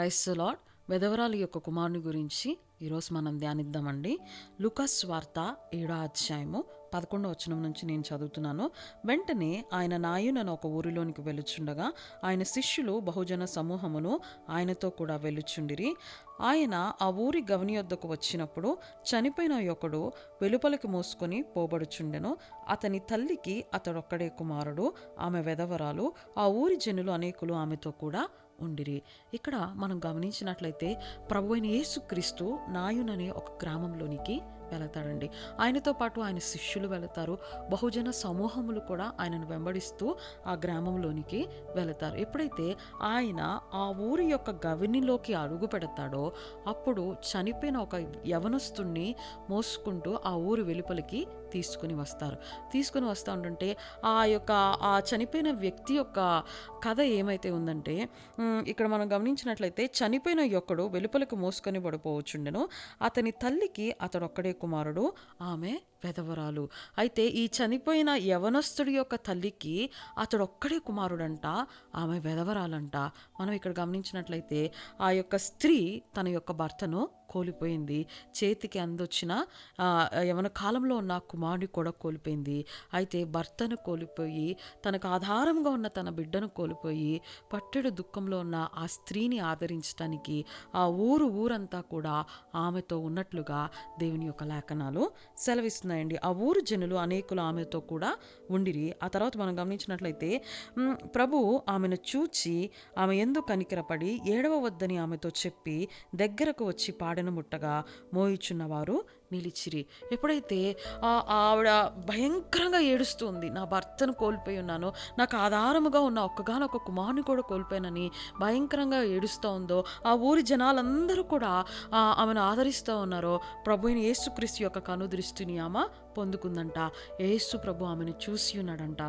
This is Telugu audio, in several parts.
Praise the lord. విధవరాలి యొక్క కుమారుని గురించి ఈరోజు మనం ధ్యానిద్దామండి. లూకా సువార్త 7వ అధ్యాయము 11వ వచనం నుంచి నేను చదువుతున్నాను. వెంటనే ఆయన నాయునను ఒక ఊరిలోనికి వెళ్ళుచుండగా ఆయన శిష్యులు బహుజన సమూహమును ఆయనతో కూడా వెళ్ళుచుండిరి. ఆయన ఆ ఊరి గవని యొద్దకు వచ్చినప్పుడు చనిపోయిన ఒకడు వెలుపలికి మోసుకొని పోబడుచుండెను. అతని తల్లికి అతడొక్కడే కుమారుడు, ఆమె వెధవరాలు. ఆ ఊరి జనులు అనేకులు ఆమెతో కూడా ఉండిరి. ఇక్కడ మనం గమనించినట్లయితే ప్రభువైన యేసుక్రీస్తు నాయున్ అనే ఒక గ్రామంలోనికి వెళతాడండి. ఆయనతో పాటు ఆయన శిష్యులు వెళతారు. బహుజన సమూహములు కూడా ఆయనను వెంబడిస్తూ ఆ గ్రామంలోనికి వెళతారు. ఎప్పుడైతే ఆయన ఆ ఊరి యొక్క గవినిలోకి అడుగు పెడతాడో అప్పుడు చనిపోయిన ఒక యవనస్తుణ్ణి మోసుకుంటూ ఆ ఊరి వెలుపలికి తీసుకుని వస్తూ ఉంటుంటే ఆ చనిపోయిన వ్యక్తి యొక్క కథ ఏమైతే ఉందంటే, ఇక్కడ మనం గమనించినట్లయితే చనిపోయిన యొక్కడు వెలుపలికి మోసుకొని పడిపోవచ్చుండెను. అతని తల్లికి అతడొక్కడే కుమారుడు, ఆమె వెధవరాలు. అయితే ఈ చనిపోయిన యవనస్తుడి యొక్క తల్లికి అతడొక్కడే కుమారుడంట, ఆమె వెధవరాలంట. మనం ఇక్కడ గమనించినట్లయితే ఆ యొక్క స్త్రీ తన యొక్క భర్తను కోల్పోయింది. చేతికి అందొచ్చిన యవన కాలంలో ఉన్న కుమారుని కూడా కోల్పోయింది. అయితే భర్తను కోల్పోయి తనకు ఆధారంగా ఉన్న తన బిడ్డను కోల్పోయి పట్టెడు దుఃఖంలో ఉన్న ఆ స్త్రీని ఆదరించడానికి ఆ ఊరంతా కూడా ఆమెతో ఉన్నట్లుగా దేవుని యొక్క లేఖనాలు సెలవిస్తున్నాయండి. ఆ ఊరు జనులు అనేకులు ఆమెతో కూడా ఉండిరి. ఆ తర్వాత మనం గమనించినట్లయితే ప్రభు ఆమెను చూచి ఆమె ఎందుకు కనికరపడి ఏడవవద్దని ఆమెతో చెప్పి దగ్గరకు వచ్చి పాడెను ముట్టగా మోయిచున్నవారు నిలిచిరి. ఎప్పుడైతే ఆవిడ భయంకరంగా ఏడుస్తుంది, నా భర్తను కోల్పోయి ఉన్నాను, నాకు ఆధారముగా ఉన్న ఒక్కగానొక్క కుమారుని కూడా కోల్పోయానని భయంకరంగా ఏడుస్తూ ఉందో, ఆ ఊరి జనాలందరూ కూడా ఆమెను ఆదరిస్తూ ఉన్నారో ప్రభువైన యేసుక్రీస్తు యొక్క కనుదృష్టిని ఆమె పొందుకుందంట. యేసు ప్రభు ఆమెను చూసి ఉన్నాడంట,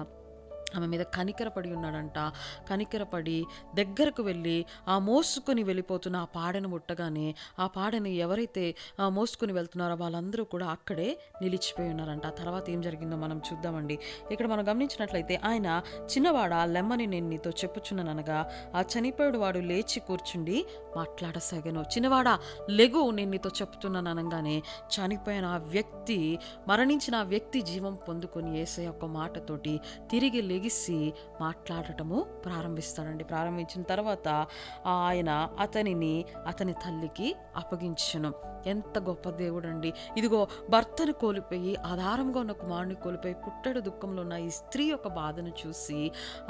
ఆమె మీద కనికరపడి ఉన్నాడంట. కనికరపడి దగ్గరకు వెళ్ళి ఆ మోసుకొని వెళ్ళిపోతున్న ఆ పాడెను ముట్టగానే ఆ పాడెను ఎవరైతే మోసుకొని వెళ్తున్నారో వాళ్ళందరూ కూడా అక్కడే నిలిచిపోయి ఉన్నారంట. ఆ తర్వాత ఏం జరిగిందో మనం చూద్దామండి. ఇక్కడ మనం గమనించినట్లయితే ఆయన చిన్నవాడ లెమ్మని నేను నీతో చెప్పుచున్నాననగా ఆ చనిపోయాడు వాడు లేచి కూర్చుండి మాట్లాడసాగాను. చిన్నవాడా లెగు, నేను నీతో చెప్తున్నాను అనగానే చనిపోయిన ఆ వ్యక్తి, మరణించిన ఆ వ్యక్తి జీవం పొందుకొని యేసయ్య యొక్క మాటతోటి తిరిగి లెగిసి మాట్లాడటము ప్రారంభిస్తాడండి. ప్రారంభించిన తర్వాత ఆయన అతనిని అతని తల్లికి అప్పగించును. ఎంత గొప్ప దేవుడు అండి! ఇదిగో భర్తను కోల్పోయి ఆధారంగా ఉన్న కుమారుని కోల్పోయి పుట్టెడు దుఃఖంలో ఉన్న ఈ స్త్రీ యొక్క బాధను చూసి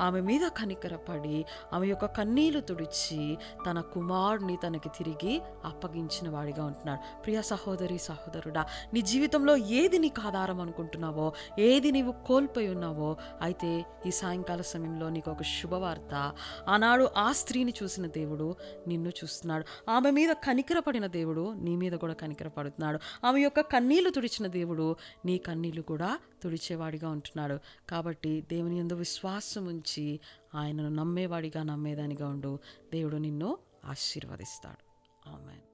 ఆమె మీద కనికరపడి ఆమె యొక్క కన్నీళ్లు తుడిచి తన కుమారుని తనకి తిరిగి అప్పగించిన వాడిగా ఉంటున్నాడు. ప్రియ సహోదరి సహోదరుడా, నీ జీవితంలో ఏది నీకు ఆధారం అనుకుంటున్నావో, ఏది నీవు కోల్పోయి ఉన్నావో, అయితే ఈ సాయంకాల సమయంలో నీకు ఒక శుభవార్త. ఆనాడు ఆ స్త్రీని చూసిన దేవుడు నిన్ను చూస్తున్నాడు. ఆమె మీద కనికరపడిన దేవుడు నీ మీద కూడా కనికరపడుతున్నాడు. ఆమె యొక్క కన్నీళ్లు తుడిచిన దేవుడు నీ కన్నీళ్లు కూడా తుడిచేవాడిగా ఉంటున్నాడు. కాబట్టి దేవుని యందు విశ్వాసం ఉంచి ఆయనను నమ్మేవాడిగా, నమ్మేదానిగా ఉండు. దేవుడు నిన్ను ఆశీర్వదిస్తాడు. ఆమేన్.